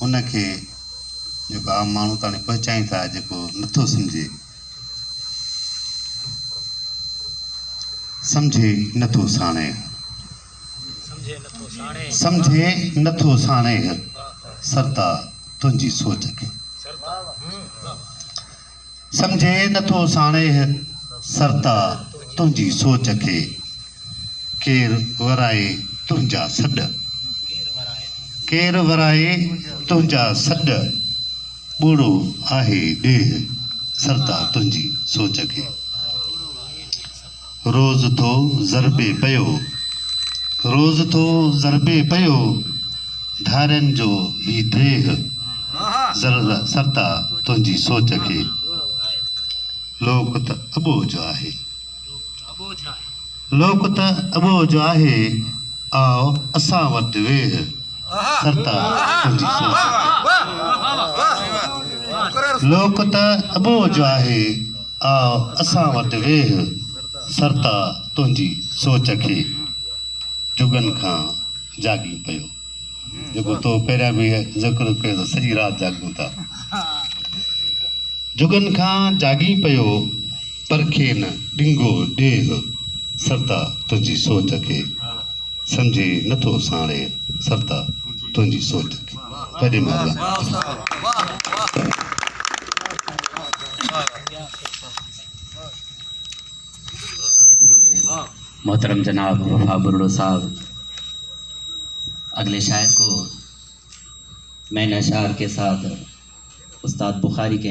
उनखे जेको आम माण्हू ताणी पहुचाई था, जेको नथो सम्झे नथो साणे, सम्झे नथो साणे सरता तुंहिंजी सोच खे, सम्झे नथो साणे सरता तुंहिंजी सोच खे, केरु वराए तुंहिंजा सॾ, केरु वराए तुंहिंजा सॾ, ॿूड़ो आहे ॾेह सरता तुंहिंजी सोच खे। रोज़ थो ज़रबे पियो, रोज़ थो ज़रबे पियो, धारनि जो ही देह सरता तुंहिंजी सोच खे। लोक त अबोझ आहे, लोक त अबोझ आहे, आओ असां वटि वेह सरता तुंहिंजी सोच खे। लोक त अबोझ आहे, आओ असां वटि वेह सरता तुंहिंजी सोच खे। जुगनि खां जागी पियो, जेको तो पहिरियां बि ज़िक्र कयो त सॼी राति जाॻूं था। जुगनि खां जागी पियो, परखे न ॾिंगो ॾेह सरता तुंहिंजी सोच खे, सम्झे नथो साणे सरता तुंहिंजी सोच खे। वॾे महिरबानी। मोहतरम जनाब वफा बुर्रो साहब। अगले शायर को मैं अशार के साथ उस्ताद बुखारी के